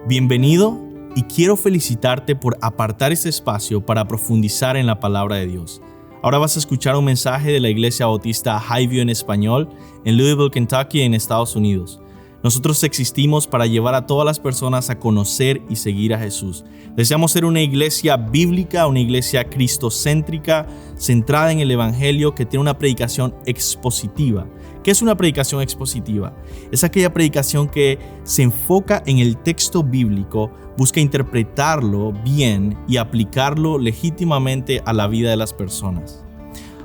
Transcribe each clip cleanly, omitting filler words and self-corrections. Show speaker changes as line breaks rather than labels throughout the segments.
Bienvenido y quiero felicitarte por apartar este espacio para profundizar en la palabra de Dios. Ahora vas a escuchar un mensaje de la Iglesia Bautista Highview en español en Louisville, Kentucky, en Estados Unidos. Nosotros existimos para llevar a todas las personas a conocer y seguir a Jesús. Deseamos ser una iglesia bíblica, una iglesia cristocéntrica, centrada en el Evangelio, que tiene una predicación expositiva. ¿Qué es una predicación expositiva? Es aquella predicación que se enfoca en el texto bíblico, busca interpretarlo bien y aplicarlo legítimamente a la vida de las personas.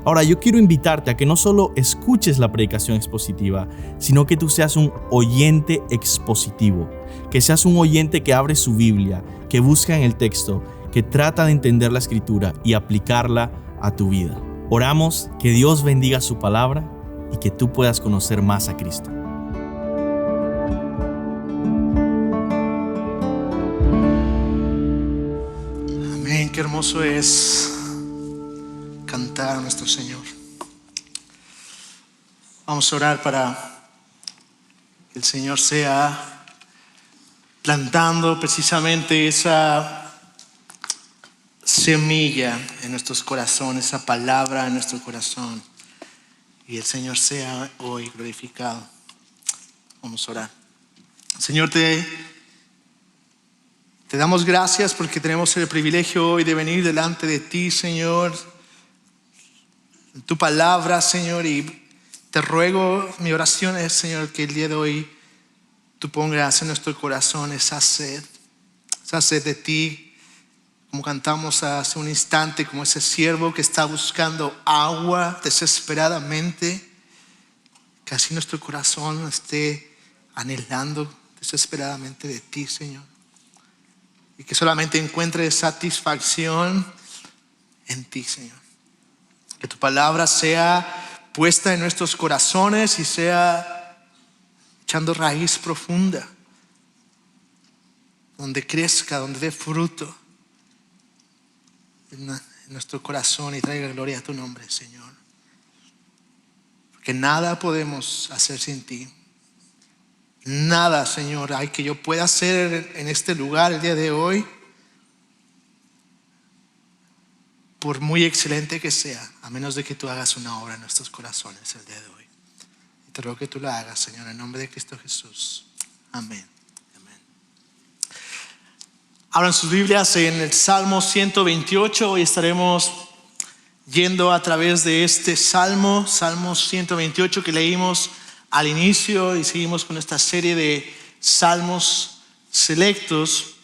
Ahora, yo quiero invitarte a que no solo escuches la predicación expositiva, sino que tú seas un oyente expositivo, que seas un oyente que abre su Biblia, que busca en el texto, que trata de entender la Escritura y aplicarla a tu vida. Oramos que Dios bendiga su palabra y que tú puedas conocer más a Cristo.
Amén, qué hermoso es cantar a nuestro Señor. Vamos a orar para que el Señor sea plantando precisamente esa semilla en nuestros corazones, esa palabra en nuestro corazón, y el Señor sea hoy glorificado. Vamos a orar. Señor, te damos gracias porque tenemos el privilegio hoy de venir delante de ti, Señor, en tu palabra, Señor, y te ruego, mi oración es, Señor, que el día de hoy tú pongas en nuestro corazón esa sed de ti, como cantamos hace un instante, como ese siervo que está buscando agua desesperadamente, que así nuestro corazón esté anhelando desesperadamente de ti, Señor, y que solamente encuentre satisfacción en ti, Señor. Que tu palabra sea puesta en nuestros corazones y sea echando raíz profunda, donde crezca, donde dé fruto en nuestro corazón y traiga gloria a tu nombre, Señor. Porque nada podemos hacer sin ti. Nada, Señor, hay que yo pueda hacer en este lugar el día de hoy, por muy excelente que sea, a menos de que tú hagas una obra en nuestros corazones el día de hoy. Y te ruego que tú la hagas, Señor, en nombre de Cristo Jesús. Amén. Abran sus Biblias en el Salmo 128. Hoy estaremos yendo a través de este Salmo 128 que leímos al inicio, y seguimos con esta serie de salmos selectos.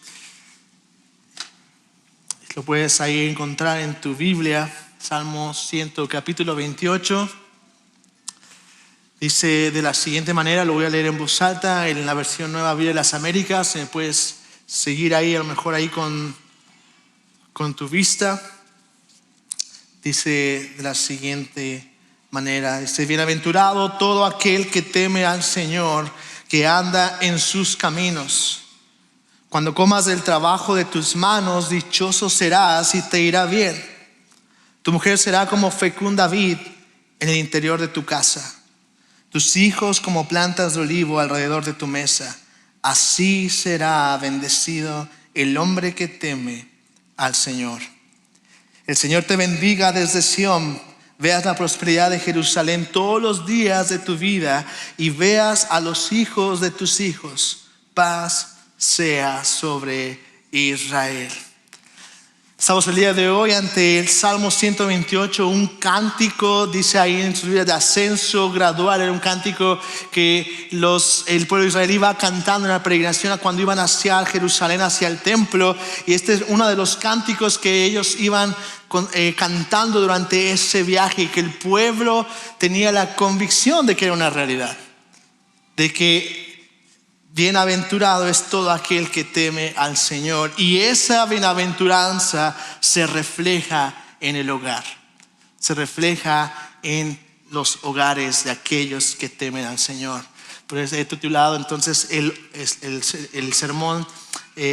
Lo puedes ahí encontrar en tu Biblia, Salmo 100, capítulo 28. Dice de la siguiente manera, lo voy a leer en voz alta, en la versión Nueva Biblia de las Américas. Puedes seguir ahí, a lo mejor ahí con tu vista. Dice de la siguiente manera, dice: bienaventurado todo aquel que teme al Señor, que anda en sus caminos. Cuando comas del trabajo de tus manos, dichoso serás y te irá bien. Tu mujer será como fecunda vid en el interior de tu casa, tus hijos como plantas de olivo alrededor de tu mesa. Así será bendecido el hombre que teme al Señor. El Señor te bendiga desde Sión. Veas la prosperidad de Jerusalén todos los días de tu vida, y veas a los hijos de tus hijos. Paz sea sobre Israel. Estamos el día de hoy ante el Salmo 128, un cántico, dice ahí en su Biblia, de ascenso gradual. Era un cántico que el pueblo de Israel iba cantando en la peregrinación cuando iban hacia Jerusalén, hacia el templo. Y este es uno de los cánticos que ellos iban cantando durante ese viaje, y que el pueblo tenía la convicción de que era una realidad, de que bienaventurado es todo aquel que teme al Señor. Y esa bienaventuranza se refleja en el hogar, se refleja en los hogares de aquellos que temen al Señor. Por eso he titulado entonces el sermón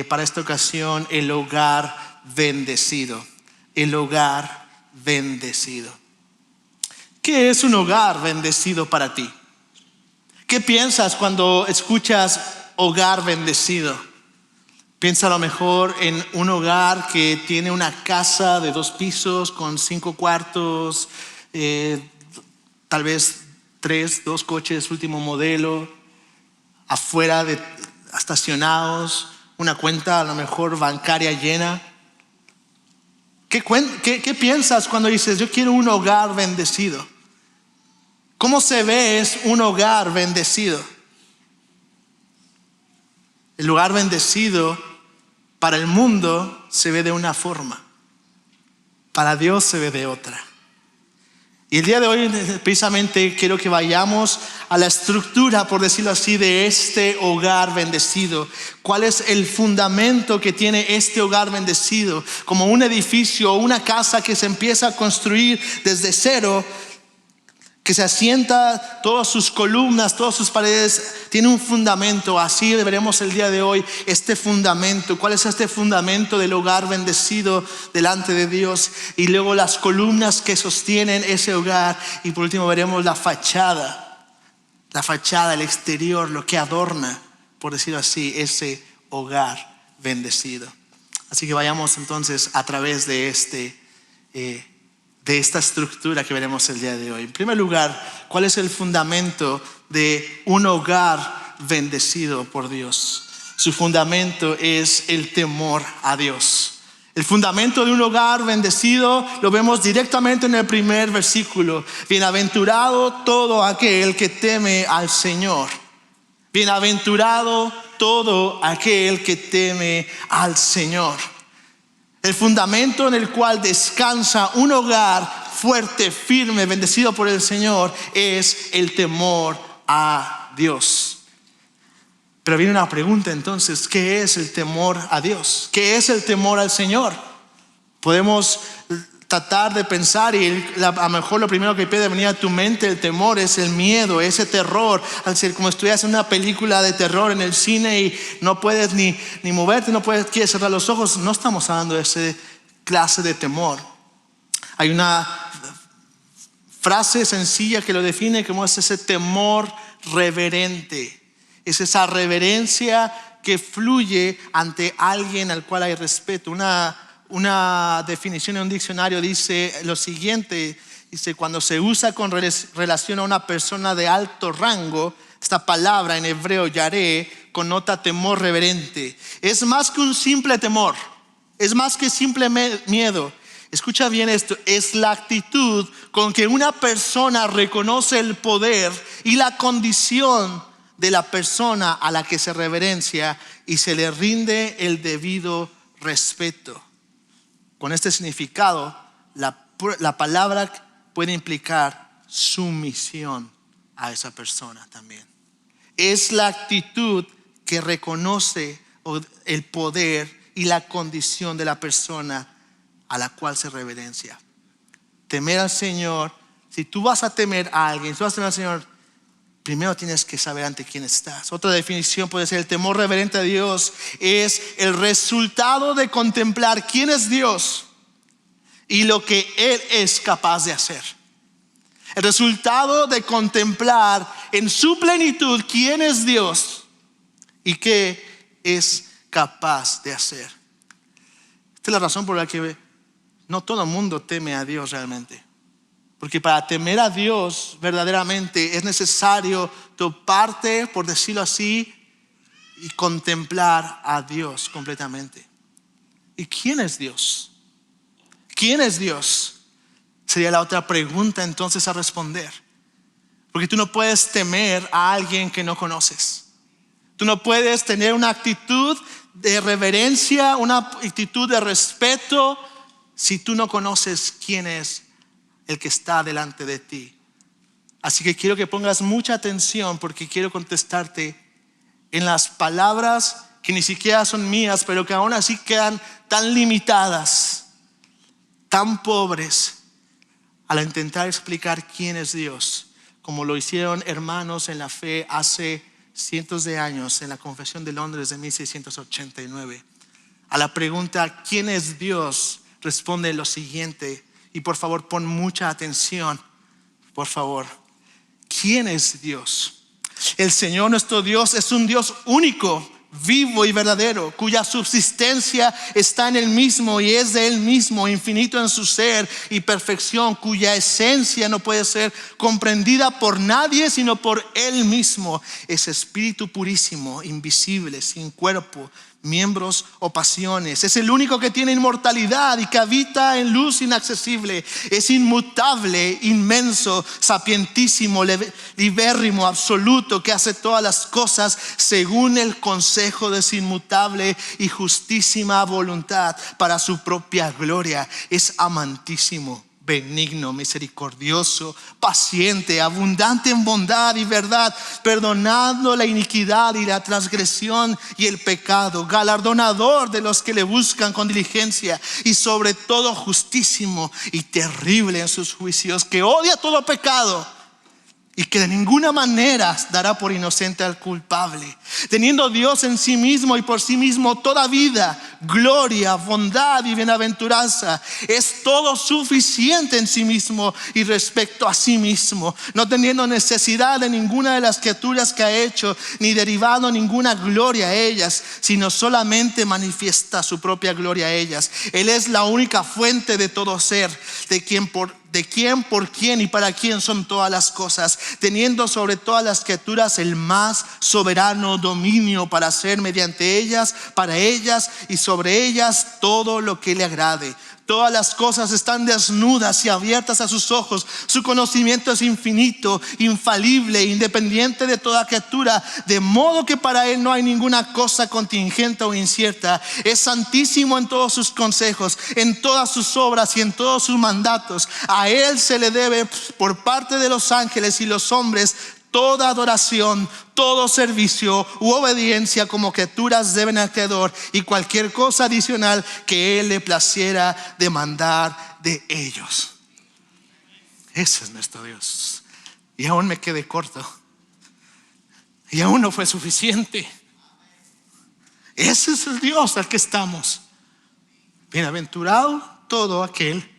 para esta ocasión: el hogar bendecido. El hogar bendecido. ¿Qué es un hogar bendecido para ti? ¿Qué piensas cuando escuchas hogar bendecido? Piensa a lo mejor en un hogar que tiene una casa de 2 pisos con 5 cuartos, tal vez 2 coches último modelo, afuera estacionados, una cuenta a lo mejor bancaria llena. ¿Qué piensas cuando dices, yo quiero un hogar bendecido? ¿Cómo se ve un hogar bendecido? El hogar bendecido para el mundo se ve de una forma, para Dios se ve de otra. Y el día de hoy precisamente quiero que vayamos a la estructura, por decirlo así, de este hogar bendecido. ¿Cuál es el fundamento que tiene este hogar bendecido? Como un edificio o una casa que se empieza a construir desde cero, que se asienta, todas sus columnas, todas sus paredes, tiene un fundamento. Así veremos el día de hoy este fundamento. ¿Cuál es este fundamento del hogar bendecido delante de Dios? Y luego las columnas que sostienen ese hogar. Y por último veremos la fachada, el exterior, lo que adorna, por decirlo así, ese hogar bendecido. Así que vayamos entonces a través de esta estructura que veremos el día de hoy. En primer lugar, ¿cuál es el fundamento de un hogar bendecido por Dios? Su fundamento es el temor a Dios. El fundamento de un hogar bendecido lo vemos directamente en el primer versículo. Bienaventurado todo aquel que teme al Señor. Bienaventurado todo aquel que teme al Señor. El fundamento en el cual descansa un hogar fuerte, firme, bendecido por el Señor es el temor a Dios. Pero viene una pregunta entonces, ¿qué es el temor a Dios? ¿Qué es el temor al Señor? Podemos tratar de pensar y a lo mejor lo primero que puede venir a tu mente, el temor, es el miedo, ese terror. Al ser como estuvieras en una película de terror en el cine y no puedes ni moverte, quieres cerrar los ojos. No estamos hablando de esa clase de temor. Hay una frase sencilla que lo define como es ese temor reverente. Es esa reverencia que fluye ante alguien al cual hay respeto. Una definición en un diccionario dice lo siguiente, dice: cuando se usa con relación a una persona de alto rango, esta palabra en hebreo yaré connota temor reverente. Es más que un simple temor, es más que simple miedo. Escucha bien esto, es la actitud con que una persona reconoce el poder y la condición de la persona a la que se reverencia y se le rinde el debido respeto. Con este significado, la palabra puede implicar sumisión a esa persona también. Es la actitud que reconoce el poder y la condición de la persona a la cual se reverencia. Temer al Señor, si tú vas a temer a alguien, si tú vas a temer al Señor, primero tienes que saber ante quién estás. Otra definición puede ser: el temor reverente a Dios es el resultado de contemplar quién es Dios y lo que Él es capaz de hacer. El resultado de contemplar en su plenitud quién es Dios y qué es capaz de hacer. Esta es la razón por la que no todo el mundo teme a Dios realmente. Porque para temer a Dios verdaderamente es necesario toparte, por decirlo así, y contemplar a Dios completamente. ¿Y quién es Dios? ¿Quién es Dios? Sería la otra pregunta entonces a responder. Porque tú no puedes temer a alguien que no conoces. Tú no puedes tener una actitud de reverencia, una actitud de respeto, si tú no conoces quién es el que está delante de ti. Así que quiero que pongas mucha atención, porque quiero contestarte en las palabras que ni siquiera son mías, pero que aún así quedan tan limitadas, tan pobres, al intentar explicar quién es Dios, como lo hicieron hermanos en la fe hace cientos de años en la Confesión de Londres de 1689. A la pregunta ¿quién es Dios? Responde lo siguiente, y por favor pon mucha atención, por favor. ¿Quién es Dios? El Señor nuestro Dios es un Dios único, vivo y verdadero, cuya subsistencia está en Él mismo y es de Él mismo, infinito en su ser y perfección, cuya esencia no puede ser comprendida por nadie sino por Él mismo. Es espíritu purísimo, invisible, sin cuerpo, miembros o pasiones. Es el único que tiene inmortalidad y que habita en luz inaccesible. Es inmutable, inmenso, sapientísimo, libérrimo, absoluto, que hace todas las cosas según el consejo de su inmutable y justísima voluntad para su propia gloria. Es amantísimo, benigno, misericordioso, paciente, abundante en bondad y verdad, perdonando la iniquidad y la transgresión y el pecado, galardonador de los que le buscan con diligencia, y sobre todo justísimo y terrible en sus juicios, que odia todo pecado y que de ninguna manera dará por inocente al culpable, teniendo Dios en sí mismo y por sí mismo toda vida, gloria, bondad y bienaventuranza. Es todo suficiente en sí mismo y respecto a sí mismo, no teniendo necesidad de ninguna de las criaturas que ha hecho, ni derivado ninguna gloria a ellas, sino solamente manifiesta su propia gloria a ellas. Él es la única fuente de todo ser, de quien, por quién y para quién son todas las cosas, teniendo sobre todas las criaturas el más soberano dominio para hacer mediante ellas, para ellas y sobre ellas todo lo que le agrade. Todas las cosas están desnudas y abiertas a sus ojos. Su conocimiento es infinito, infalible, independiente de toda criatura, de modo que para Él no hay ninguna cosa contingente o incierta. Es santísimo en todos sus consejos, en todas sus obras y en todos sus mandatos. A Él se le debe por parte de los ángeles y los hombres toda adoración, todo servicio u obediencia como criaturas deben al Creador, y cualquier cosa adicional que Él le placiera demandar de ellos. Ese es nuestro Dios. Y aún me quedé corto. Y aún no fue suficiente. Ese es el Dios al que estamos. Bienaventurado todo aquel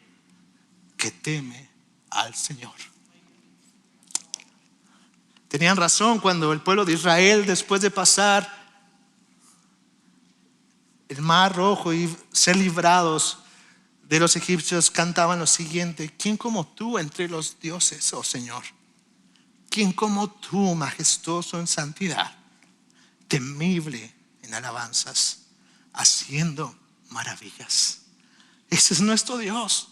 que teme al Señor. Tenían razón cuando el pueblo de Israel, después de pasar el mar rojo y ser librados de los egipcios, cantaban lo siguiente: ¿quién como tú entre los dioses, oh Señor? ¿Quién como tú, majestuoso en santidad, temible en alabanzas, haciendo maravillas? Ese es nuestro Dios.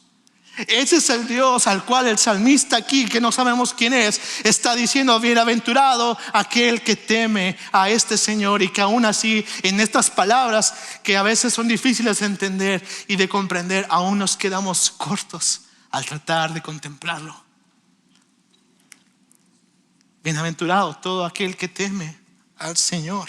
Ese es el Dios al cual el salmista aquí, que no sabemos quién es, está diciendo: bienaventurado aquel que teme a este Señor. Y que aún así, en estas palabras que a veces son difíciles de entender y de comprender, aún nos quedamos cortos al tratar de contemplarlo. Bienaventurado todo aquel que teme al Señor.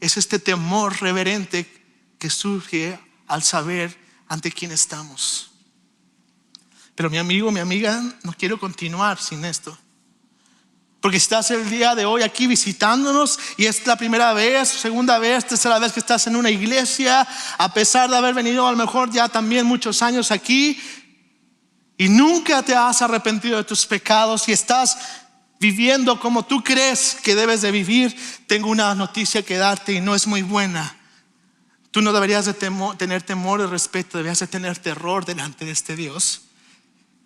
Es este temor reverente que surge al saber ante quién estamos. Pero mi amigo, mi amiga, no quiero continuar sin esto. Porque si estás el día de hoy aquí visitándonos y es la primera vez, segunda vez, tercera vez que estás en una iglesia, a pesar de haber venido a lo mejor ya también muchos años aquí, y nunca te has arrepentido de tus pecados y estás viviendo como tú crees que debes de vivir, tengo una noticia que darte y no es muy buena. Tú no deberías de tener temor y respeto, deberías de tener terror delante de este Dios.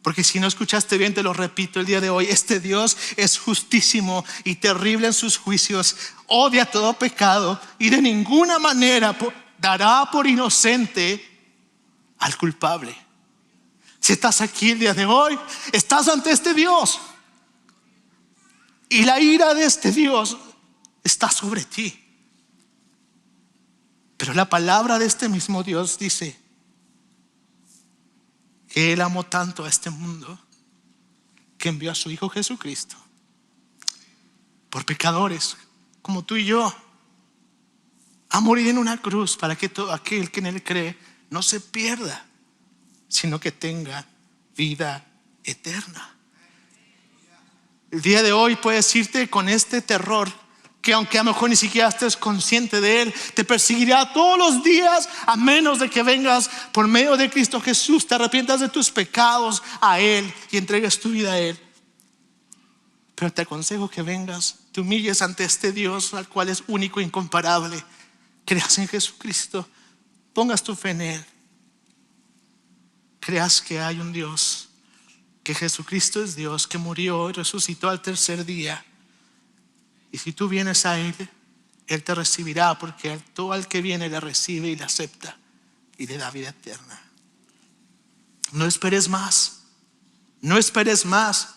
Porque si no escuchaste bien, te lo repito el día de hoy: este Dios es justísimo y terrible en sus juicios, odia todo pecado y de ninguna manera dará por inocente al culpable. Si estás aquí el día de hoy, estás ante este Dios, y la ira de este Dios está sobre ti. Pero la palabra de este mismo Dios dice que Él amó tanto a este mundo que envió a su Hijo Jesucristo por pecadores como tú y yo a morir en una cruz, para que todo aquel que en Él cree no se pierda, sino que tenga vida eterna. El día de hoy puedes irte con este terror, que aunque a lo mejor ni siquiera estés consciente de él, te perseguirá todos los días, a menos de que vengas por medio de Cristo Jesús, te arrepientas de tus pecados a Él y entregues tu vida a Él. Pero te aconsejo que vengas, te humilles ante este Dios, al cual es único e incomparable. Creas en Jesucristo, pongas tu fe en Él. Creas que hay un Dios, que Jesucristo es Dios, que murió y resucitó al tercer día. Y si tú vienes a Él, Él te recibirá, porque todo al que viene le recibe y le acepta y le da vida eterna. No esperes más, no esperes más.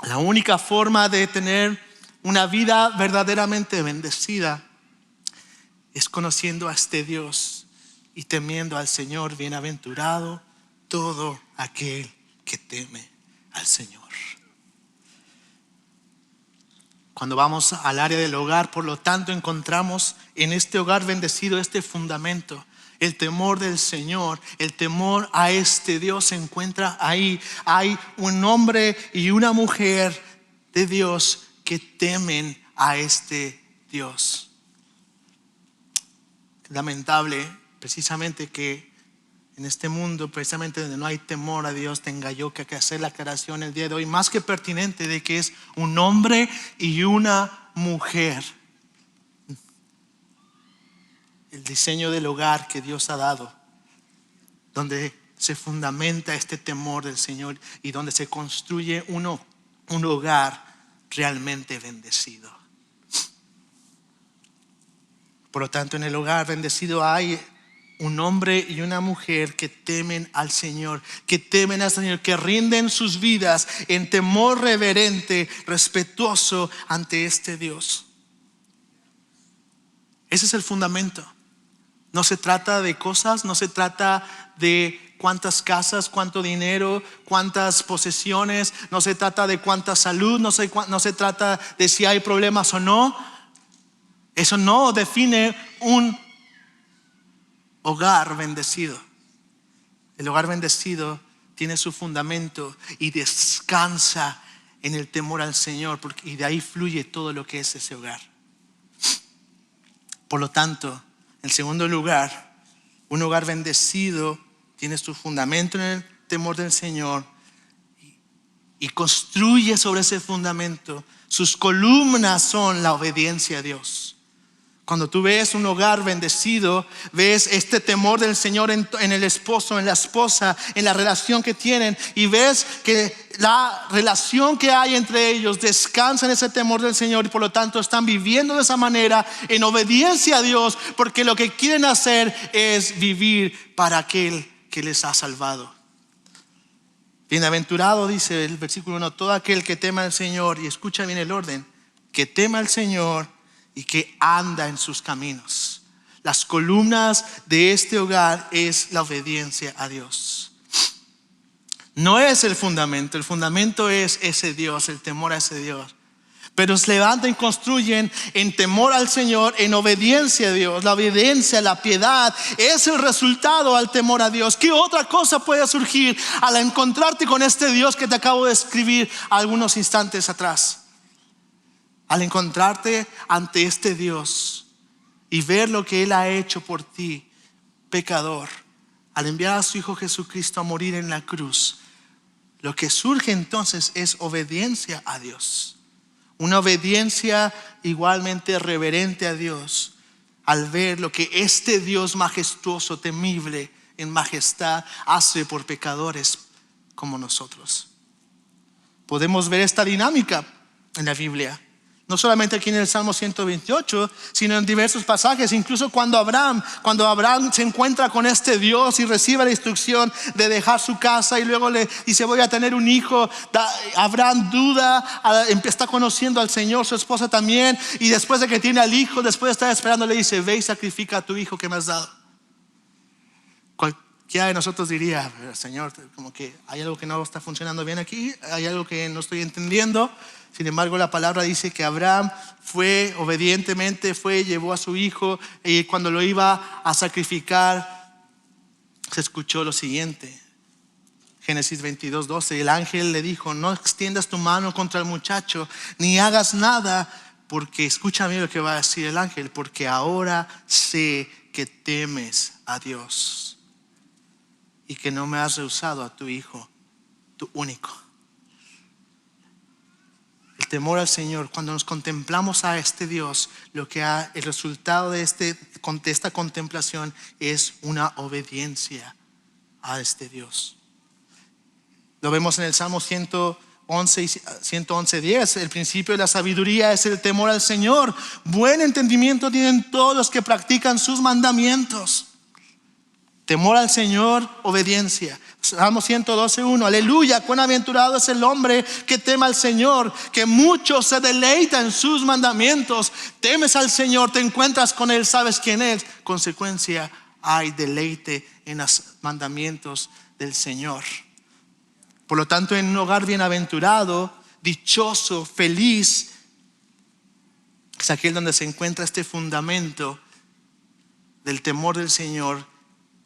La única forma de tener una vida verdaderamente bendecida es conociendo a este Dios y temiendo al Señor. Bienaventurado todo aquel que teme al Señor. Cuando vamos al área del hogar, por lo tanto, encontramos en este hogar bendecido este fundamento. El temor del Señor, el temor a este Dios se encuentra ahí. Hay un hombre y una mujer de Dios que temen a este Dios. Lamentable precisamente que en este mundo, precisamente donde no hay temor a Dios, tenga yo que hacer la aclaración el día de hoy, más que pertinente, de que es un hombre y una mujer. El diseño del hogar que Dios ha dado, donde se fundamenta este temor del Señor y donde se construye un hogar realmente bendecido. Por lo tanto, en el hogar bendecido hay un hombre y una mujer que temen al Señor, que rinden sus vidas en temor reverente, respetuoso ante este Dios. Ese es el fundamento. No se trata de cosas, no se trata de cuántas casas, cuánto dinero, cuántas posesiones, no se trata de cuánta salud, no se trata de si hay problemas o no. Eso no define un hogar bendecido. El hogar bendecido tiene su fundamento y descansa en el temor al Señor, y de ahí fluye todo lo que es ese hogar. Por lo tanto, en segundo lugar, un hogar bendecido tiene su fundamento en el temor del Señor y construye sobre ese fundamento. Sus columnas son la obediencia a Dios. Cuando tú ves un hogar bendecido, ves este temor del Señor en el esposo, en la esposa, en la relación que tienen, y ves que la relación que hay entre ellos descansa en ese temor del Señor, y por lo tanto están viviendo de esa manera en obediencia a Dios, porque lo que quieren hacer es vivir para aquel que les ha salvado. Bienaventurado, dice el versículo 1, todo aquel que tema al Señor, y escucha bien el orden, que tema al Señor y que anda en sus caminos. Las columnas de este hogar es la obediencia a Dios. No es el fundamento es ese Dios, el temor a ese Dios. Pero se levantan y construyen en temor al Señor, en obediencia a Dios. La obediencia, la piedad es el resultado al temor a Dios. ¿Qué otra cosa puede surgir al encontrarte con este Dios que te acabo de escribir algunos instantes atrás? Al encontrarte ante este Dios y ver lo que Él ha hecho por ti, pecador, al enviar a su Hijo Jesucristo a morir en la cruz, lo que surge entonces es obediencia a Dios. Una obediencia igualmente reverente a Dios, al ver lo que este Dios majestuoso, temible en majestad, hace por pecadores como nosotros. Podemos ver esta dinámica en la Biblia. No solamente aquí en el Salmo 128, sino en diversos pasajes. Incluso cuando Abraham se encuentra con este Dios y recibe la instrucción de dejar su casa y luego le dice voy a tener un hijo, Abraham duda, está conociendo al Señor, su esposa también, y después de que tiene al hijo, después de estar esperando, le dice ve y sacrifica a tu hijo que me has dado. Cualquiera de nosotros diría, Señor, como que hay algo que no está funcionando bien aquí, hay algo que no estoy entendiendo. Sin embargo, la palabra dice que Abraham obedientemente llevó a su hijo, y cuando lo iba a sacrificar, se escuchó lo siguiente. Génesis 22:12, el ángel le dijo, no extiendas tu mano contra el muchacho, ni hagas nada, porque, escucha bien lo que va a decir el ángel, porque ahora sé que temes a Dios y que no me has rehusado a tu hijo, tu único. el temor al Señor, cuando nos contemplamos a este Dios, el resultado de esta contemplación es una obediencia a este Dios. Lo vemos en el Salmo 111 y 111:10. El principio de la sabiduría es el temor al Señor. Buen entendimiento tienen todos los que practican sus mandamientos. Temor al Señor, obediencia. Salmo 112:1. Aleluya, cuán aventurado es el hombre que teme al Señor, que mucho se deleita en sus mandamientos. Temes al Señor, te encuentras con Él, sabes quién es. Consecuencia, hay deleite en los mandamientos del Señor. Por lo tanto, en un hogar bienaventurado, dichoso, feliz, es aquel donde se encuentra este fundamento del temor del Señor,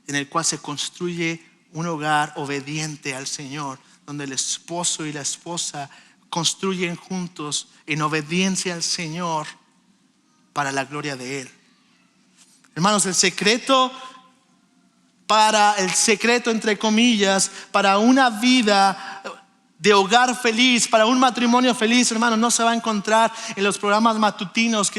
en el cual se construye un hogar obediente al Señor, donde el esposo y la esposa construyen juntos en obediencia al Señor para la gloria de Él. Hermanos, el secreto entre comillas, para una vida de hogar feliz, para un matrimonio feliz, hermanos, no se va a encontrar en los programas matutinos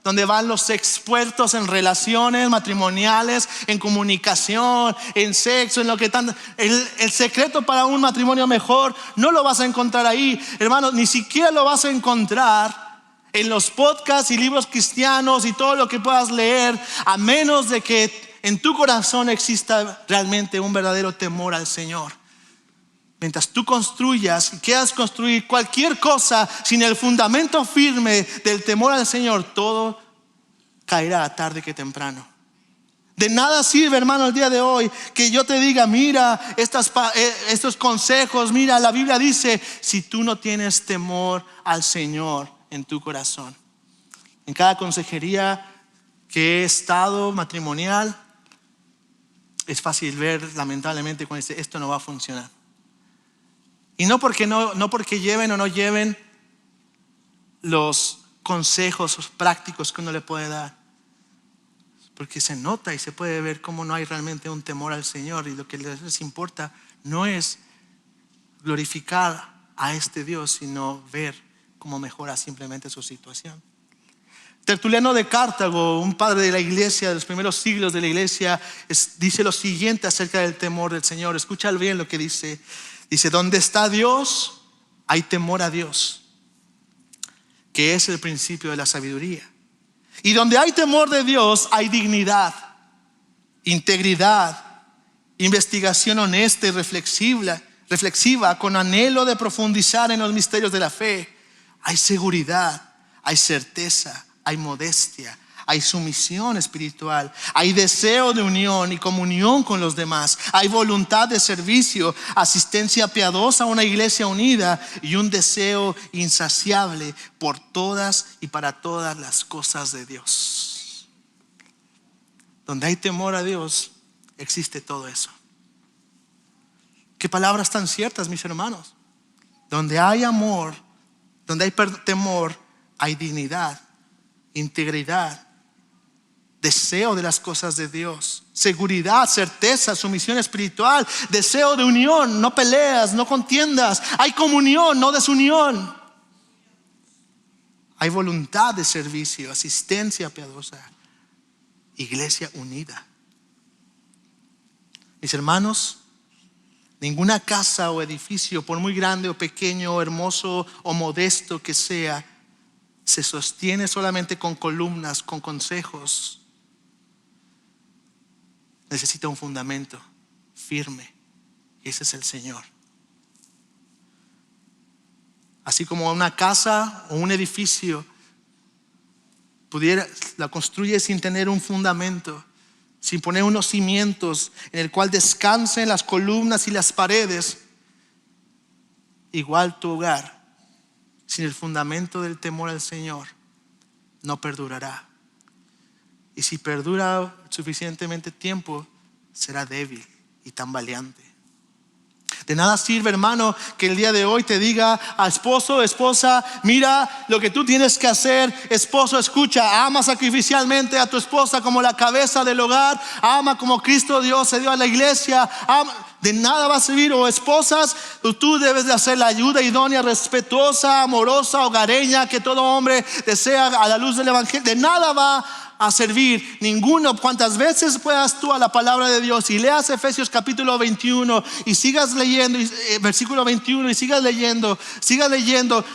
donde van los expertos en relaciones matrimoniales, en comunicación, en sexo, en lo que tanto. El secreto para un matrimonio mejor no lo vas a encontrar ahí, hermanos, ni siquiera lo vas a encontrar en los podcasts y libros cristianos y todo lo que puedas leer, a menos de que en tu corazón exista realmente un verdadero temor al Señor. Mientras tú construyas y quieras construir cualquier cosa sin el fundamento firme del temor al Señor, todo caerá tarde que temprano. De nada sirve, hermano, el día de hoy que yo te diga, mira estos consejos, mira, la Biblia dice, si tú no tienes temor al Señor en tu corazón. En cada consejería que he estado matrimonial, es fácil ver, lamentablemente, cuando dice, esto no va a funcionar. Y no porque lleven o no lleven los consejos prácticos que uno le puede dar, porque se nota y se puede ver cómo no hay realmente un temor al Señor, y lo que les importa no es glorificar a este Dios, sino ver cómo mejora simplemente su situación. Tertuliano de Cartago, un padre de la iglesia, de los primeros siglos de la iglesia, dice lo siguiente acerca del temor del Señor. Escucha bien lo que dice. Dice, donde está Dios, hay temor a Dios, que es el principio de la sabiduría. Y donde hay temor de Dios, hay dignidad, integridad, investigación honesta y reflexiva, con anhelo de profundizar en los misterios de la fe. Hay seguridad, hay certeza, hay modestia, hay sumisión espiritual, hay deseo de unión y comunión con los demás, hay voluntad de servicio, asistencia piadosa a una iglesia unida y un deseo insaciable por todas y para todas las cosas de Dios. Donde hay temor a Dios, existe todo eso. Qué palabras tan ciertas, mis hermanos. Donde hay amor, donde hay temor, hay dignidad, integridad, deseo de las cosas de Dios, seguridad, certeza, sumisión espiritual, deseo de unión, no peleas, no contiendas, hay comunión, no desunión, hay voluntad de servicio, asistencia piadosa, iglesia unida. Mis hermanos, ninguna casa o edificio, por muy grande o pequeño, o hermoso o modesto que sea, se sostiene solamente con columnas, con consejos. Necesita un fundamento firme, y ese es el Señor. Así como una casa o un edificio la construye sin tener un fundamento, sin poner unos cimientos en el cual descansen las columnas y las paredes, igual tu hogar sin el fundamento del temor al Señor no perdurará. Y si perdura suficientemente tiempo, será débil y tambaleante. De nada sirve, hermano, que el día de hoy te diga a esposo, esposa, mira lo que tú tienes que hacer. Esposo, escucha, ama sacrificialmente a tu esposa como la cabeza del hogar, ama como Cristo Dios se dio a la iglesia, ama. De nada va a servir. O esposas, tú debes de hacer la ayuda idónea, respetuosa, amorosa, hogareña, que todo hombre desea a la luz del evangelio. De nada va a servir ninguno. Cuantas veces puedas tú a la palabra de Dios y leas Efesios capítulo 21 y sigas leyendo, versículo 21, y sigas leyendo,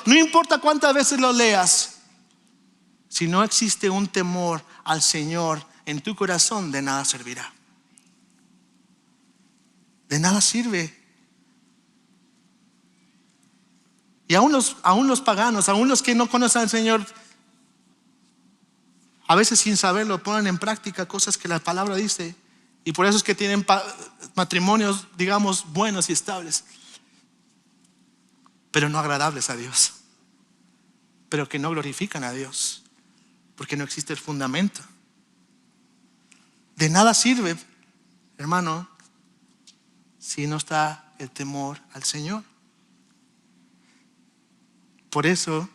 no importa cuántas veces lo leas, si no existe un temor al Señor en tu corazón, de nada servirá. De nada sirve. Y aún los paganos, aún los que no conocen al Señor, a veces sin saberlo ponen en práctica cosas que la palabra dice. Y por eso es que tienen matrimonios, digamos, buenos y estables, pero no agradables a Dios, pero que no glorifican a Dios, porque no existe el fundamento. De nada sirve, hermano, si no está el temor al Señor. Por eso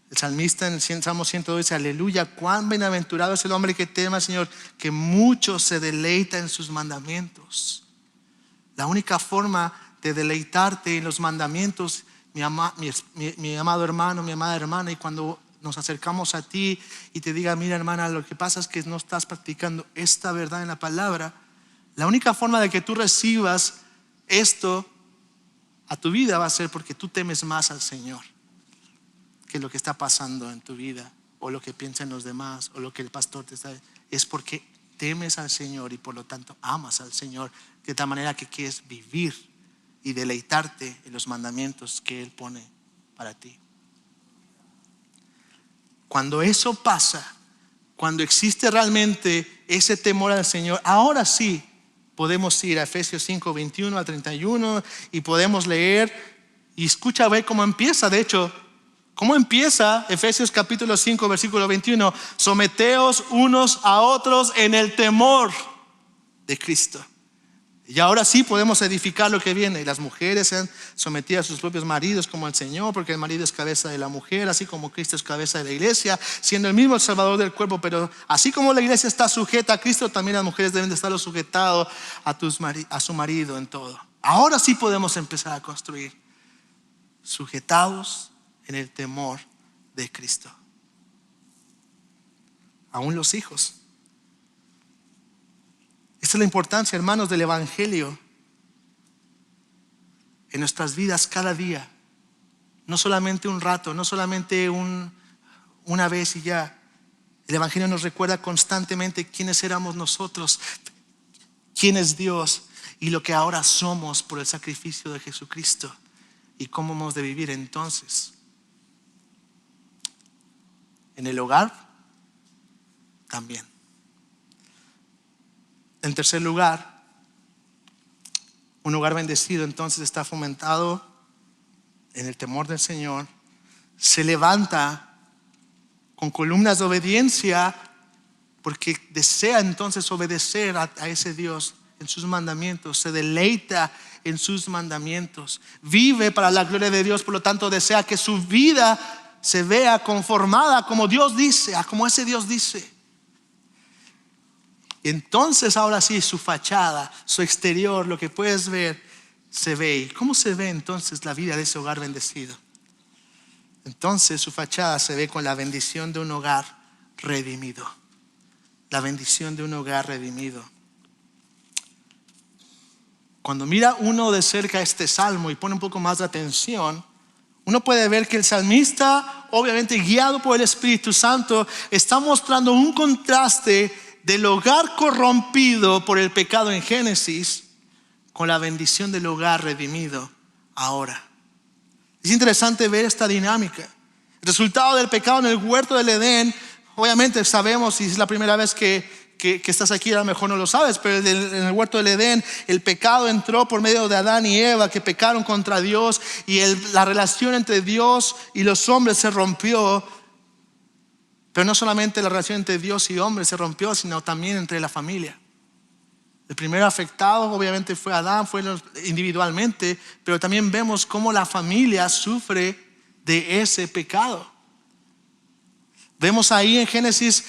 el salmista en el Salmo 102 dice: aleluya, cuán bienaventurado es el hombre que teme al Señor, que mucho se deleita en sus mandamientos. La única forma de deleitarte en los mandamientos, mi amado hermano, mi amada hermana, y cuando nos acercamos a ti y te diga: mira, hermana, lo que pasa es que no estás practicando esta verdad en la palabra. La única forma de que tú recibas esto a tu vida va a ser porque tú temes más al Señor que lo que está pasando en tu vida, o lo que piensan los demás, o lo que el pastor te está diciendo. Es porque temes al Señor y por lo tanto amas al Señor, de tal manera que quieres vivir y deleitarte en los mandamientos que Él pone para ti. Cuando eso pasa, cuando existe realmente ese temor al Señor, ahora sí podemos ir a Efesios 5, 21 al 31 y podemos leer y escucha a ver cómo empieza. De hecho, ¿cómo empieza Efesios capítulo 5 versículo 21? Someteos unos a otros en el temor de Cristo. Y ahora sí podemos edificar lo que viene. Las mujeres sean sometidas a sus propios maridos como el Señor, porque el marido es cabeza de la mujer, así como Cristo es cabeza de la iglesia, siendo el mismo el salvador del cuerpo. Pero así como la iglesia está sujeta a Cristo, también las mujeres deben de estarlo sujetado a su marido en todo. Ahora sí podemos empezar a construir, sujetados en el temor de Cristo. Aún los hijos. Esta es la importancia, hermanos, del evangelio en nuestras vidas cada día. No solamente un rato, no solamente una vez y ya. El evangelio nos recuerda constantemente quiénes éramos nosotros, quién es Dios y lo que ahora somos por el sacrificio de Jesucristo, y cómo hemos de vivir entonces. En el hogar también. En tercer lugar, un hogar bendecido entonces está fomentado en el temor del Señor. Se levanta con columnas de obediencia porque desea entonces obedecer a ese Dios en sus mandamientos. Se deleita en sus mandamientos. Vive para la gloria de Dios, por lo tanto desea que su vida se vea conformada como Dios dice, a como ese Dios dice. Y entonces ahora sí su fachada, su exterior, lo que puedes ver, se ve. ¿Y cómo se ve entonces la vida de ese hogar bendecido? Entonces su fachada se ve con la bendición de un hogar redimido. La bendición de un hogar redimido. Cuando mira uno de cerca este salmo y pone un poco más de atención, uno puede ver que el salmista, obviamente guiado por el Espíritu Santo, está mostrando un contraste del hogar corrompido por el pecado en Génesis con la bendición del hogar redimido ahora. Es interesante ver esta dinámica. El resultado del pecado en el huerto del Edén, obviamente sabemos, si es la primera vez que estás aquí, a lo mejor no lo sabes, pero en el huerto del Edén el pecado entró por medio de Adán y Eva, que pecaron contra Dios, y la relación entre Dios y los hombres se rompió. Pero no solamente la relación entre Dios y hombre se rompió, sino también entre la familia. El primer afectado obviamente fue Adán, fue individualmente, pero también vemos cómo la familia sufre de ese pecado. Vemos ahí en Génesis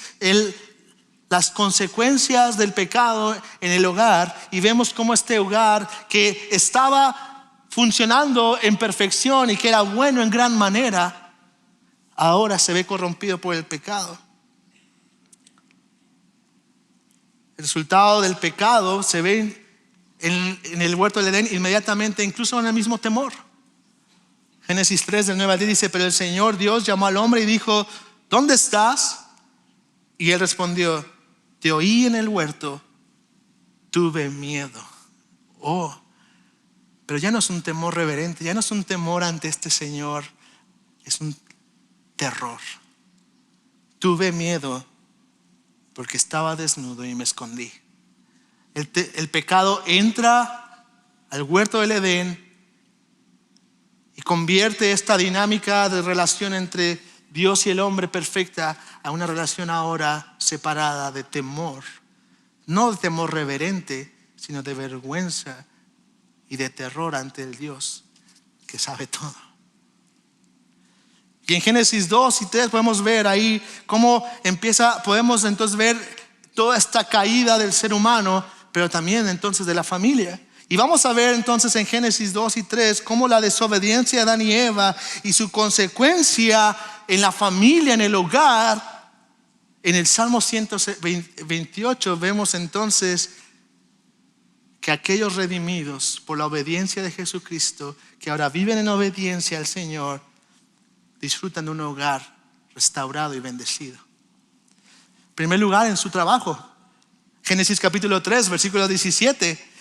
las consecuencias del pecado en el hogar y vemos cómo este hogar que estaba funcionando en perfección y que era bueno en gran manera, ahora se ve corrompido por el pecado. El resultado del pecado se ve en el huerto del Edén inmediatamente, incluso en el mismo temor. Génesis 3 del 9 al 10 dice: pero el Señor Dios llamó al hombre y dijo: ¿dónde estás? Y él respondió: te oí en el huerto, tuve miedo. Pero ya no es un temor reverente, ya no es un temor ante este Señor, es un terror. Tuve miedo porque estaba desnudo y me escondí. El pecado entra al huerto del Edén y convierte esta dinámica de relación entre Dios y el hombre perfecta a una relación ahora separada de temor. No de temor reverente, sino de vergüenza y de terror ante el Dios que sabe todo. Y en Génesis 2 y 3 podemos ver ahí cómo podemos entonces ver toda esta caída del ser humano, pero también entonces de la familia. Y vamos a ver entonces en Génesis 2 y 3 cómo la desobediencia de Adán y Eva y su consecuencia en la familia, en el hogar. En el Salmo 128 vemos entonces que aquellos redimidos por la obediencia de Jesucristo, que ahora viven en obediencia al Señor, disfrutan de un hogar restaurado y bendecido. En primer lugar, en su trabajo. Génesis capítulo 3, versículo 17.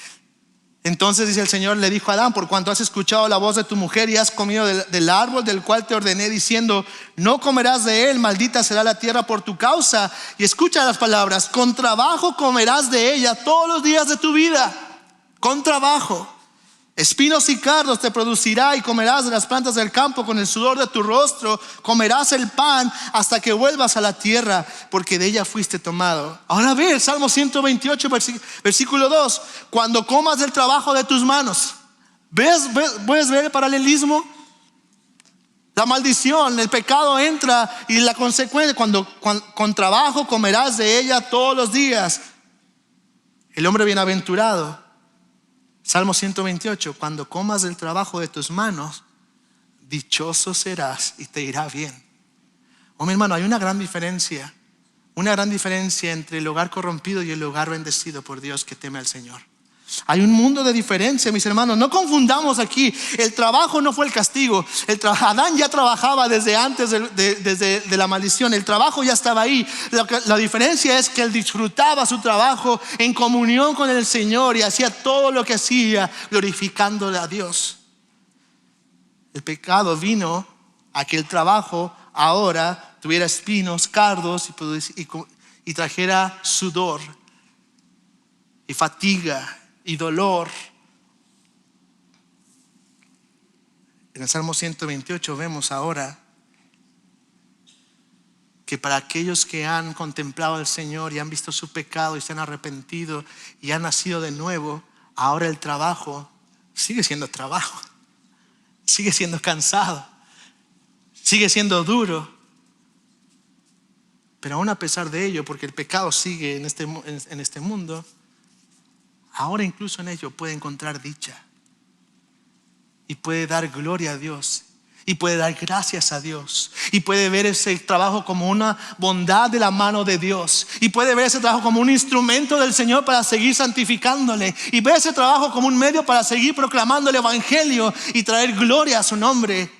Entonces dice el Señor, le dijo a Adán: por cuanto has escuchado la voz de tu mujer y has comido del árbol del cual te ordené, diciendo: no comerás de él, maldita será la tierra por tu causa. Y escucha las palabras: con trabajo comerás de ella todos los días de tu vida. Con trabajo. Espinos y cardos te producirá, y comerás de las plantas del campo. Con el sudor de tu rostro comerás el pan hasta que vuelvas a la tierra, porque de ella fuiste tomado. Ahora ve el Salmo 128 versículo 2: cuando comas del trabajo de tus manos. ¿Puedes ver el paralelismo? La maldición, el pecado entra, y la consecuencia: con trabajo comerás de ella todos los días. El hombre bienaventurado, Salmo 128: cuando comas del trabajo de tus manos, dichoso serás y te irá bien. Mi hermano, hay una gran diferencia entre el hogar corrompido y el hogar bendecido por Dios que teme al Señor. Hay un mundo de diferencia, mis hermanos. No confundamos aquí. El trabajo no fue el castigo. Adán ya trabajaba desde antes de la maldición. El trabajo ya estaba ahí. La diferencia es que él disfrutaba su trabajo en comunión con el Señor y hacía todo lo que hacía glorificándole a Dios. El pecado vino a que el trabajo ahora tuviera espinos, cardos y trajera sudor y fatiga y dolor. En el Salmo 128 vemos ahora que para aquellos que han contemplado al Señor y han visto su pecado y se han arrepentido y han nacido de nuevo, ahora el trabajo sigue siendo trabajo, sigue siendo cansado, sigue siendo duro. Pero aún a pesar de ello, porque el pecado sigue en este mundo, ahora incluso en ello puede encontrar dicha y puede dar gloria a Dios y puede dar gracias a Dios y puede ver ese trabajo como una bondad de la mano de Dios y puede ver ese trabajo como un instrumento del Señor para seguir santificándole y ver ese trabajo como un medio para seguir proclamando el evangelio y traer gloria a su nombre.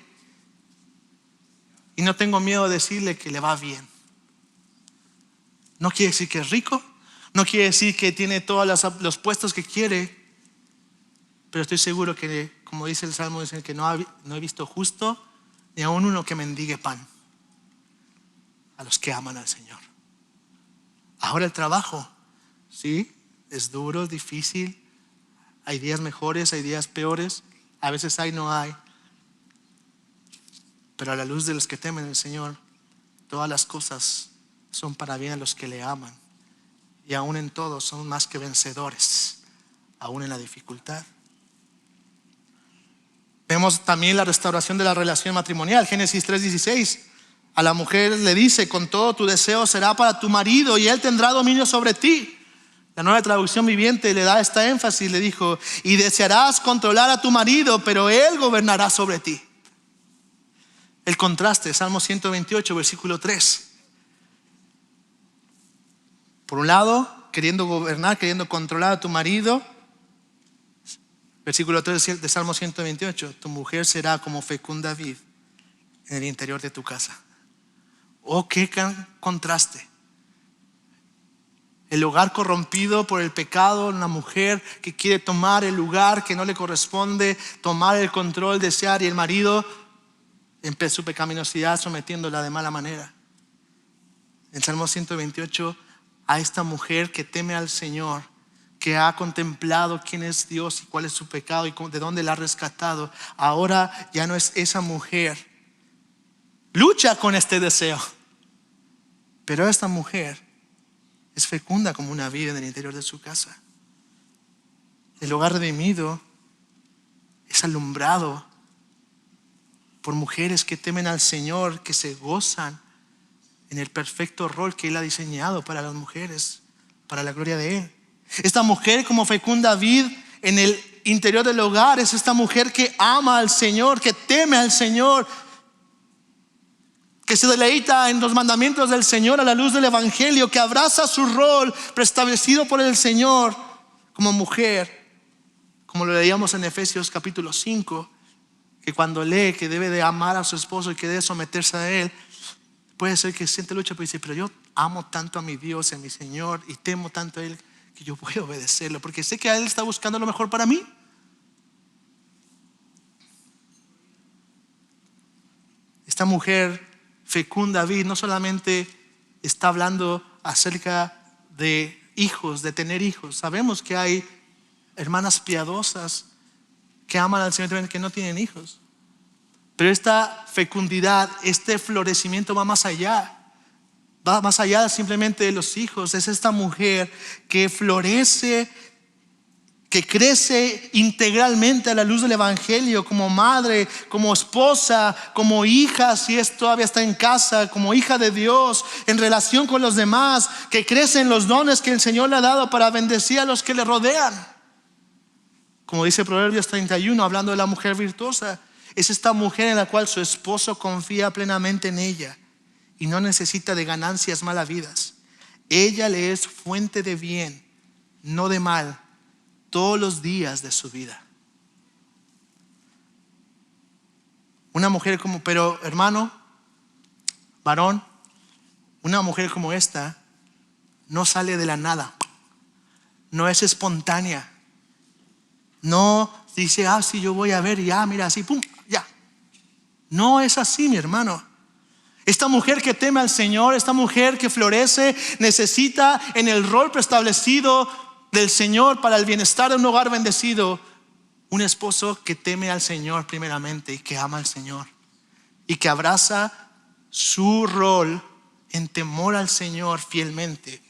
Y no tengo miedo de decirle que le va bien. No quiere decir que es rico, no quiere decir que tiene todos los puestos que quiere, pero estoy seguro que, como dice el Salmo, dice que no he visto justo ni aún uno que mendigue pan a los que aman al Señor. Ahora el trabajo, sí, es duro, difícil, hay días mejores, hay días peores, a veces hay, no hay, pero a la luz de los que temen al Señor, todas las cosas son para bien a los que le aman. Y aún en todo son más que vencedores, aún en la dificultad. Vemos también la restauración de la relación matrimonial. Génesis 3:16 A la mujer le dice: con todo tu deseo será para tu marido y él tendrá dominio sobre ti. La Nueva Traducción Viviente le da esta énfasis, le dijo: y desearás controlar a tu marido, pero él gobernará sobre ti. El contraste, Salmo 128, versículo 3. Por un lado, queriendo gobernar, queriendo controlar a tu marido. Versículo 3 de Salmo 128: tu mujer será como fecunda vid en el interior de tu casa. Oh, qué contraste. El hogar corrompido por el pecado, una mujer que quiere tomar el lugar que no le corresponde, tomar el control, desear, y el marido en su pecaminosidad sometiéndola de mala manera. En Salmo 128, a esta mujer que teme al Señor, que ha contemplado quién es Dios y cuál es su pecado y de dónde la ha rescatado, ahora ya no es esa mujer. Lucha con este deseo, pero esta mujer es fecunda como una vid en el interior de su casa. El hogar redimido es alumbrado por mujeres que temen al Señor, que se gozan en el perfecto rol que Él ha diseñado para las mujeres, para la gloria de Él. Esta mujer como fecunda vid en el interior del hogar es esta mujer que ama al Señor, que teme al Señor, que se deleita en los mandamientos del Señor a la luz del Evangelio, que abraza su rol preestablecido por el Señor como mujer, como lo leíamos en Efesios capítulo 5, que cuando lee que debe de amar a su esposo y que debe someterse a él, puede ser que siente lucha, pero dice: pero yo amo tanto a mi Dios y a mi Señor y temo tanto a Él que yo voy a obedecerlo porque sé que Él está buscando lo mejor para mí. Esta mujer fecunda vid no solamente está hablando acerca de hijos, de tener hijos. Sabemos que hay hermanas piadosas que aman al Señor que no tienen hijos, pero esta fecundidad, este florecimiento va más allá simplemente de los hijos. Es esta mujer que florece, que crece integralmente a la luz del Evangelio, como madre, como esposa, como hija, si todavía está en casa, como hija de Dios, en relación con los demás, que crece en los dones que el Señor le ha dado para bendecir a los que le rodean. Como dice Proverbios 31, hablando de la mujer virtuosa, es esta mujer en la cual su esposo confía plenamente en ella y no necesita de ganancias malavidas. Ella le es fuente de bien, no de mal, todos los días de su vida. Una mujer pero hermano, varón, una mujer como esta no sale de la nada, no es espontánea, no dice: sí, yo voy a ver, ya, mira, así, pum, ya. No es así, mi hermano. Esta mujer que teme al Señor, esta mujer que florece, necesita en el rol preestablecido del Señor para el bienestar de un hogar bendecido, un esposo que teme al Señor primeramente y que ama al Señor y que abraza su rol en temor al Señor fielmente.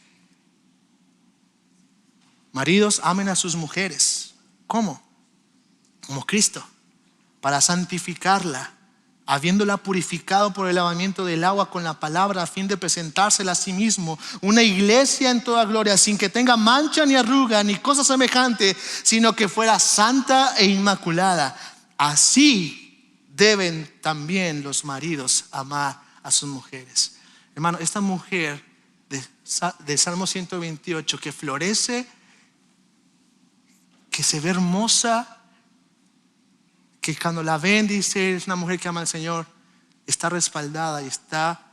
Maridos, amen a sus mujeres. ¿Cómo? Como Cristo, para santificarla, habiéndola purificado por el lavamiento del agua con la palabra, a fin de presentársela a sí mismo una iglesia en toda gloria, sin que tenga mancha ni arruga ni cosa semejante, sino que fuera santa e inmaculada. Así deben también los maridos amar a sus mujeres. Hermano, esta mujer de Salmo 128 que florece, que se ve hermosa, que cuando la ven dice: es una mujer que ama al Señor, está respaldada y está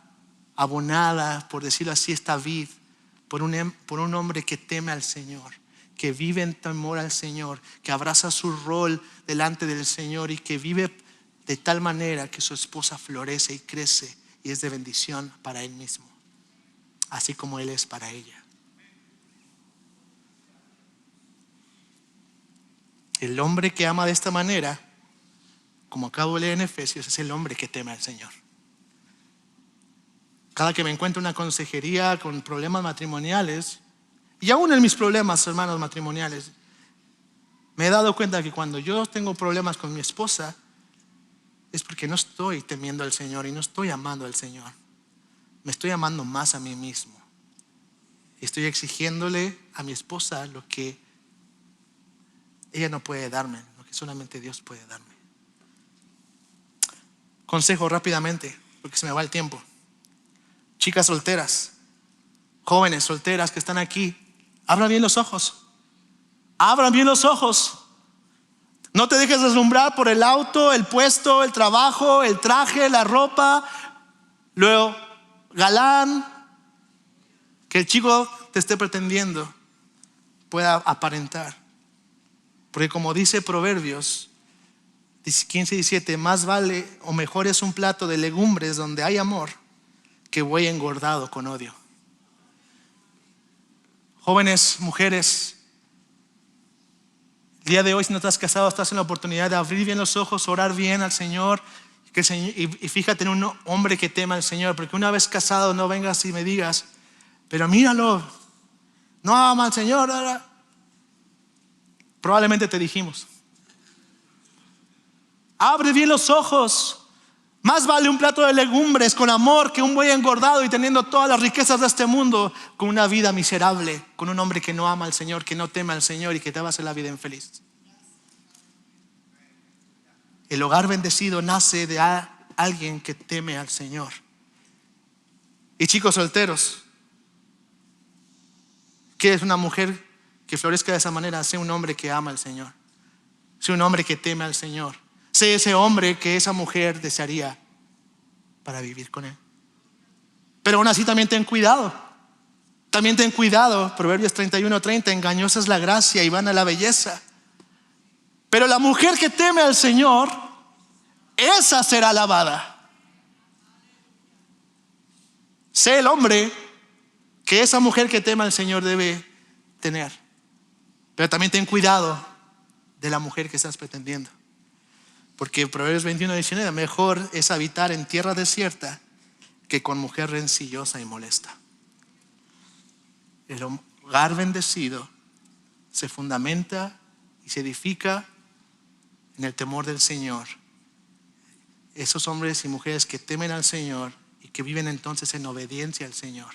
abonada, por decirlo así, esta vid por un hombre que teme al Señor, que vive en temor al Señor, que abraza su rol delante del Señor y que vive de tal manera que su esposa florece y crece y es de bendición para él mismo, así como él es para ella. El hombre que ama de esta manera, como acabo de leer en Efesios, es el hombre que teme al Señor. Cada que me encuentro en una consejería con problemas matrimoniales, y aún en mis problemas, hermanos, matrimoniales, me he dado cuenta que cuando yo tengo problemas con mi esposa, es porque no estoy temiendo al Señor y no estoy amando al Señor. me estoy amando más a mí mismo. Estoy exigiéndole a mi esposa lo que ella no puede darme, lo que solamente Dios puede darme. Consejo rápidamente, porque se me va el tiempo. Chicas solteras, jóvenes solteras que están aquí, abran bien los ojos. Abran bien los ojos. No te dejes deslumbrar por el auto, el puesto, el trabajo, el traje, la ropa, luego galán, que el chico te esté pretendiendo pueda aparentar. Porque como dice Proverbios 15:17, más vale o mejor es un plato de legumbres donde hay amor que buey engordado con odio. Jóvenes, mujeres, el día de hoy, si no estás casado, estás en la oportunidad de abrir bien los ojos, orar bien al Señor, y fíjate en un hombre que tema al Señor, porque una vez casado no vengas y me digas, pero míralo, no ama al Señor. Probablemente te dijimos. Abre bien los ojos. Más vale un plato de legumbres con amor que un buey engordado y teniendo todas las riquezas de este mundo con una vida miserable, con un hombre que no ama al Señor, que no teme al Señor y que te va a hacer la vida infeliz. El hogar bendecido nace de alguien que teme al Señor. Y chicos solteros, ¿qué es una mujer que florezca de esa manera? Sé un hombre que ama al Señor. Sé un hombre que teme al Señor. Sé ese hombre que esa mujer desearía para vivir con él. Pero aún así también ten cuidado. También ten cuidado. Proverbios 31:30, engañosa es la gracia y vana la belleza. Pero la mujer que teme al Señor, esa será alabada. Sé el hombre que esa mujer que teme al Señor debe tener. Pero también ten cuidado de la mujer que estás pretendiendo. Porque Proverbios 21:19, mejor es habitar en tierra desierta que con mujer rencillosa y molesta. El hogar bendecido se fundamenta y se edifica en el temor del Señor. Esos hombres y mujeres que temen al Señor y que viven entonces en obediencia al Señor.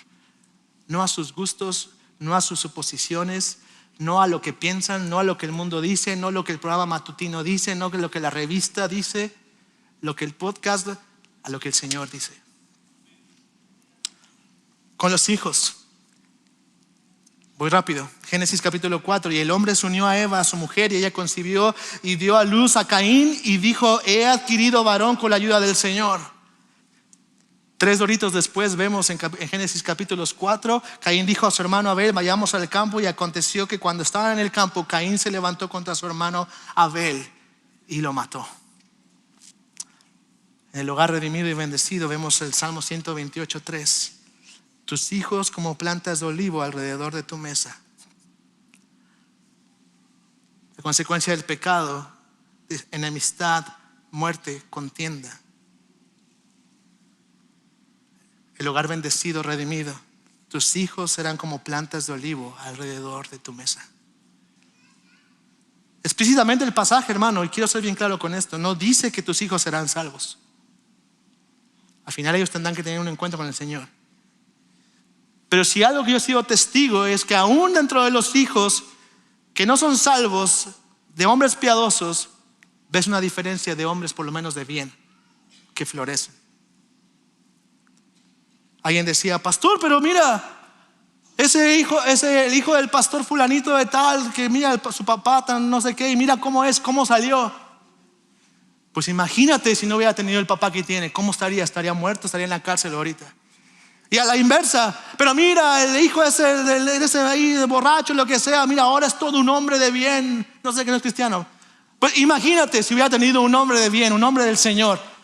No a sus gustos, no a sus suposiciones, no a lo que piensan, no a lo que el mundo dice, no a lo que el programa matutino dice, no a lo que la revista dice, lo que el podcast, a lo que el Señor dice. Con los hijos, voy rápido. Génesis capítulo 4, y el hombre se unió a Eva, a su mujer, y ella concibió y dio a luz a Caín y dijo, he adquirido varón con la ayuda del Señor. 3 doritos después vemos en Génesis capítulos 4, Caín dijo a su hermano Abel, vayamos al campo, y aconteció que cuando estaban en el campo, Caín se levantó contra su hermano Abel y lo mató. En el hogar redimido y bendecido vemos el Salmo 128:3, tus hijos como plantas de olivo alrededor de tu mesa. La consecuencia del pecado, enemistad, muerte, contienda. El hogar bendecido, redimido, tus hijos serán como plantas de olivo alrededor de tu mesa. Explícitamente el pasaje, hermano, y quiero ser bien claro con esto, no dice que tus hijos serán salvos. Al final ellos tendrán que tener un encuentro con el Señor. Pero si algo que yo he sido testigo es que aún dentro de los hijos que no son salvos, de hombres piadosos, ves una diferencia de hombres por lo menos de bien, que florecen. Alguien decía, pastor, pero mira, el hijo del pastor fulanito de tal, que mira su papá tan no sé qué, y mira cómo salió. Pues imagínate si no hubiera tenido el papá que tiene, ¿cómo estaría? Estaría muerto, estaría en la cárcel ahorita. Y a la inversa, pero mira, el hijo ese ahí de borracho, lo que sea, mira, ahora es todo un hombre de bien, no sé que no es cristiano. Pues imagínate si hubiera tenido un hombre de bien, un hombre del Señor.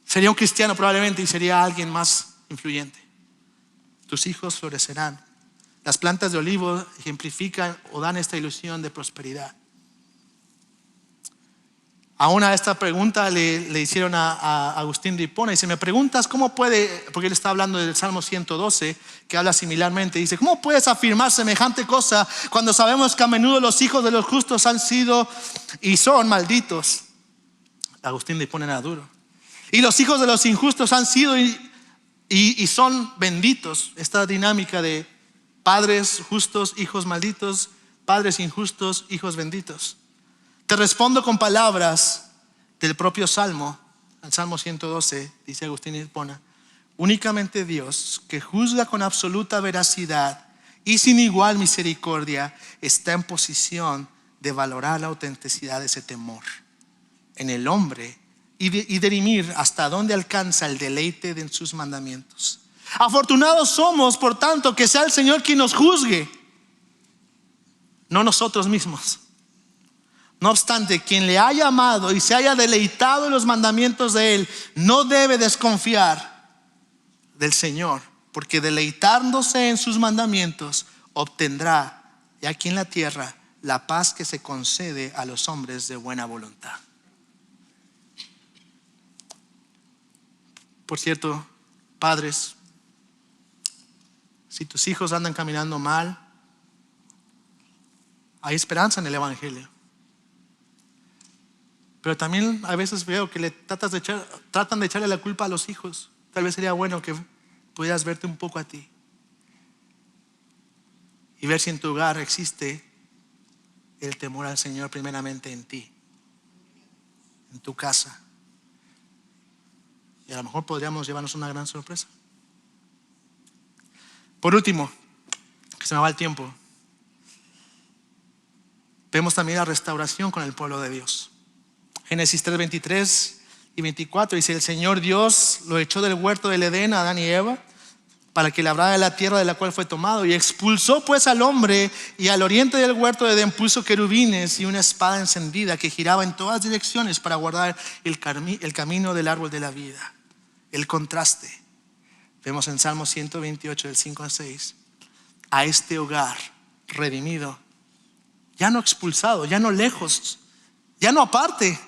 Sería un cristiano probablemente y sería alguien más influyente. Tus hijos florecerán. Las plantas de olivo ejemplifican o dan esta ilusión de prosperidad. Aún a esta pregunta le hicieron a Agustín de Hipona. Y si me preguntas cómo puede, porque él está hablando del Salmo 112, que habla similarmente, dice, ¿cómo puedes afirmar semejante cosa cuando sabemos que a menudo los hijos de los justos han sido y son malditos? Agustín de Hipona era duro. Y los hijos de los injustos han sido y son benditos. Esta dinámica de padres justos, hijos malditos, padres injustos, hijos benditos. Te respondo con palabras del propio Salmo. El Salmo 112 dice Agustín de Hipona: únicamente Dios, que juzga con absoluta veracidad y sin igual misericordia, está en posición de valorar la autenticidad de ese temor en el hombre y dirimir hasta dónde alcanza el deleite de sus mandamientos. Afortunados somos, por tanto, que sea el Señor quien nos juzgue, no nosotros mismos. No obstante, quien le haya amado y se haya deleitado en los mandamientos de Él, no debe desconfiar del Señor, porque deleitándose en sus mandamientos obtendrá, y aquí en la tierra, la paz que se concede a los hombres de buena voluntad. Por cierto, padres, si tus hijos andan caminando mal, hay esperanza en el Evangelio. Pero también a veces veo que tratan de echarle la culpa a los hijos. Tal vez sería bueno que pudieras verte un poco a ti y ver si en tu hogar existe el temor al Señor primeramente en ti, en tu casa. Y a lo mejor podríamos llevarnos una gran sorpresa. Por último, que se me va el tiempo, vemos también la restauración con el pueblo de Dios. Génesis 3, 23 y 24 dice: el Señor Dios lo echó del huerto del Edén a Adán y Eva para que labrara la tierra de la cual fue tomado, y expulsó pues al hombre, y al oriente del huerto de Edén puso querubines y una espada encendida que giraba en todas direcciones para guardar el camino del árbol de la vida. El contraste vemos en Salmo 128 del 5 al 6 a este hogar redimido, ya no expulsado, ya no lejos, ya no aparte,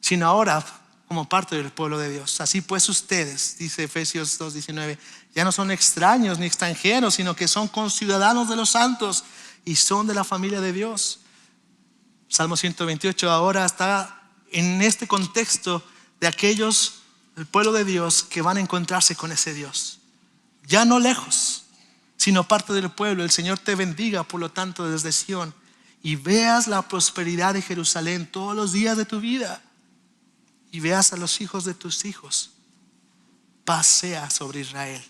sino ahora como parte del pueblo de Dios. Así pues ustedes, dice Efesios 2:19, ya no son extraños ni extranjeros, sino que son conciudadanos de los santos y son de la familia de Dios. Salmo 128 ahora está en este contexto de aquellos, el pueblo de Dios, que van a encontrarse con ese Dios, ya no lejos, sino parte del pueblo. El Señor te bendiga, por lo tanto, desde Sión, y veas la prosperidad de Jerusalén todos los días de tu vida, y veas a los hijos de tus hijos. Paz sea sobre Israel.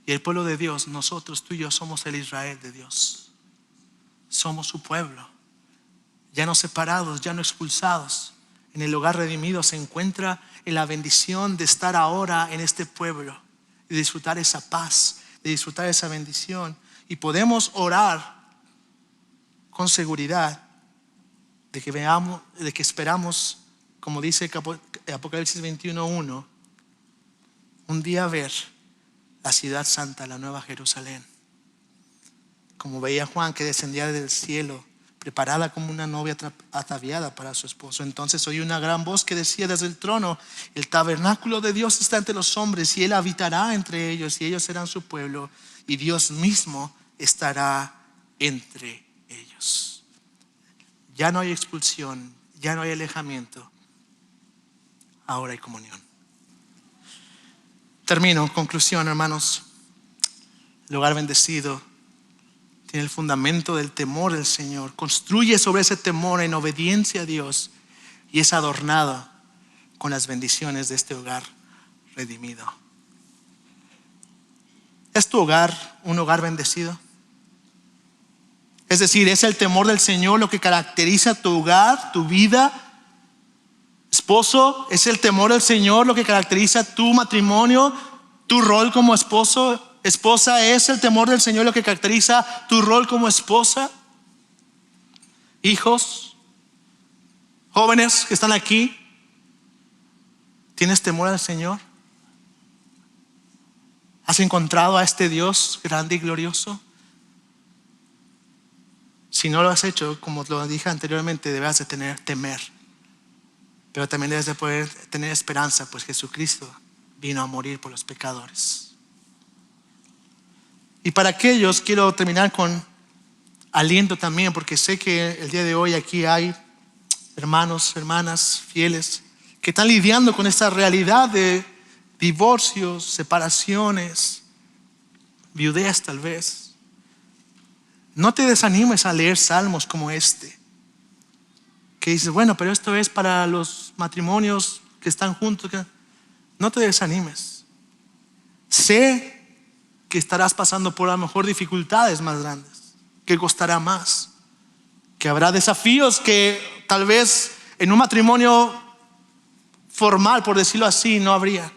Y el pueblo de Dios, nosotros, tú y yo, somos el Israel de Dios. Somos su pueblo, ya no separados, ya no expulsados. En el hogar redimido se encuentra en la bendición de estar ahora en este pueblo y disfrutar esa paz, de disfrutar esa bendición. Y podemos orar con seguridad de que esperamos, como dice Apocalipsis 21:1, un día ver la ciudad santa, la nueva Jerusalén, como veía Juan, que descendía del cielo, preparada como una novia ataviada para su esposo. Entonces oí una gran voz que decía desde el trono: el tabernáculo de Dios está entre los hombres, y Él habitará entre ellos, y ellos serán su pueblo, y Dios mismo estará entre ellos. Ya no hay expulsión, ya no hay alejamiento, ahora hay comunión. Termino, conclusión, hermanos. El hogar bendecido tiene el fundamento del temor del Señor, construye sobre ese temor en obediencia a Dios, y es adornado con las bendiciones de este hogar redimido. ¿Es tu hogar un hogar bendecido? Es decir, ¿es el temor del Señor lo que caracteriza tu hogar, tu vida? Esposo, ¿es el temor del Señor lo que caracteriza tu matrimonio, tu rol como esposo? Esposa, ¿es el temor del Señor lo que caracteriza tu rol como esposa? Hijos, jóvenes que están aquí, ¿tienes temor al Señor? ¿Has encontrado a este Dios grande y glorioso? Si no lo has hecho, como lo dije anteriormente, debes de temer. Pero también debes de poder tener esperanza, pues Jesucristo vino a morir por los pecadores. Y para aquellos, quiero terminar con aliento también, porque sé que el día de hoy aquí hay hermanos, hermanas fieles que están lidiando con esta realidad de divorcios, separaciones, viudez tal vez. No te desanimes a leer salmos como este, que dices, bueno, pero esto es para los matrimonios que están juntos. No te desanimes. Sé que estarás pasando por a lo mejor dificultades más grandes, que costará más, que habrá desafíos que tal vez en un matrimonio formal, por decirlo así, no habría.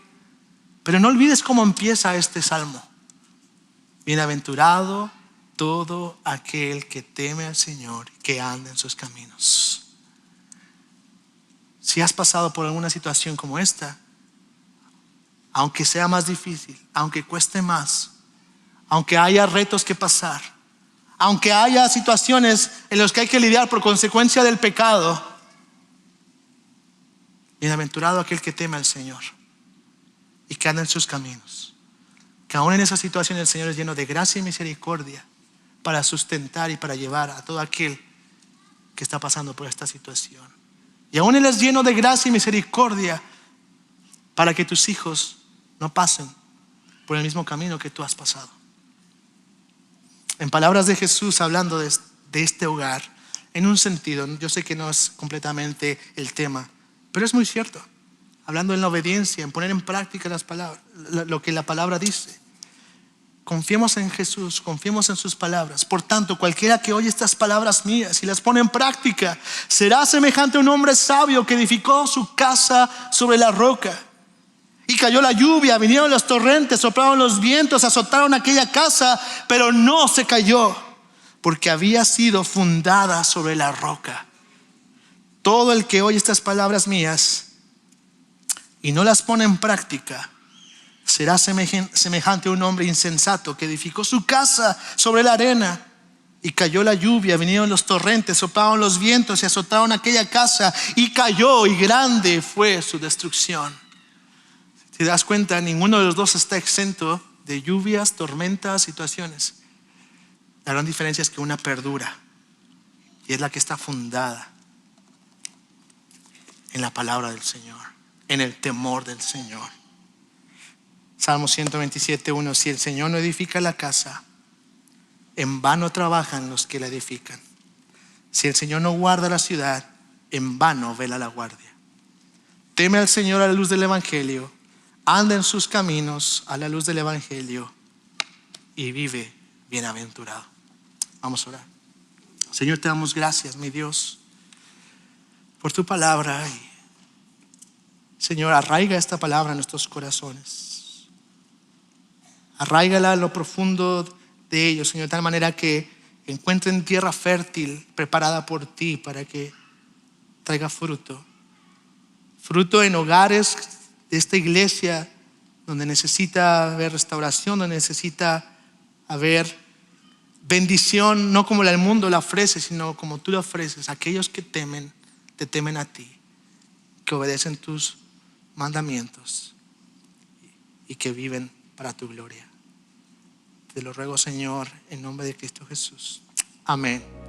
Pero no olvides cómo empieza este salmo. Bienaventurado todo aquel que teme al Señor, que anda en sus caminos. Si has pasado por alguna situación como esta, aunque sea más difícil, aunque cueste más, aunque haya retos que pasar, aunque haya situaciones en las que hay que lidiar por consecuencia del pecado, bienaventurado aquel que teme al Señor y que anda en sus caminos. Que aún en esa situación el Señor es lleno de gracia y misericordia para sustentar y para llevar a todo aquel que está pasando por esta situación. Y aún Él es lleno de gracia y misericordia para que tus hijos no pasen por el mismo camino que tú has pasado. En palabras de Jesús, hablando de este hogar, en un sentido, yo sé que no es completamente el tema, pero es muy cierto. Hablando en la obediencia, en poner en práctica las palabras, lo que la palabra dice. Confiemos en Jesús, confiemos en sus palabras. Por tanto, cualquiera que oye estas palabras mías y las pone en práctica será semejante a un hombre sabio que edificó su casa sobre la roca. Y cayó la lluvia, vinieron los torrentes, soplaron los vientos, azotaron aquella casa, pero no se cayó, porque había sido fundada sobre la roca. Todo el que oye estas palabras mías y no las pone en práctica será semejante a un hombre insensato que edificó su casa sobre la arena. Y cayó la lluvia, vinieron los torrentes, soplaron los vientos y azotaron aquella casa, y cayó, y grande fue su destrucción. Si te das cuenta, ninguno de los dos está exento de lluvias, tormentas, situaciones. La gran diferencia es que una perdura, y es la que está fundada en la palabra del Señor, en el temor del Señor. Salmo 127:1: si el Señor no edifica la casa, en vano trabajan los que la edifican. Si el Señor no guarda la ciudad, en vano vela la guardia. Teme al Señor a la luz del Evangelio, anda en sus caminos a la luz del Evangelio y vive bienaventurado. Vamos a orar. Señor, te damos gracias, mi Dios, por tu palabra. Y Señor, arraiga esta palabra en nuestros corazones. Arraígala a lo profundo de ellos, Señor, de tal manera que encuentren tierra fértil preparada por ti para que traiga fruto. Fruto en hogares de esta iglesia donde necesita haber restauración, donde necesita haber bendición, no como el mundo la ofrece, sino como tú la ofreces. Aquellos que te temen a ti, que obedecen tus mandamientos y que viven para tu gloria. Te lo ruego, Señor, en nombre de Cristo Jesús. Amén.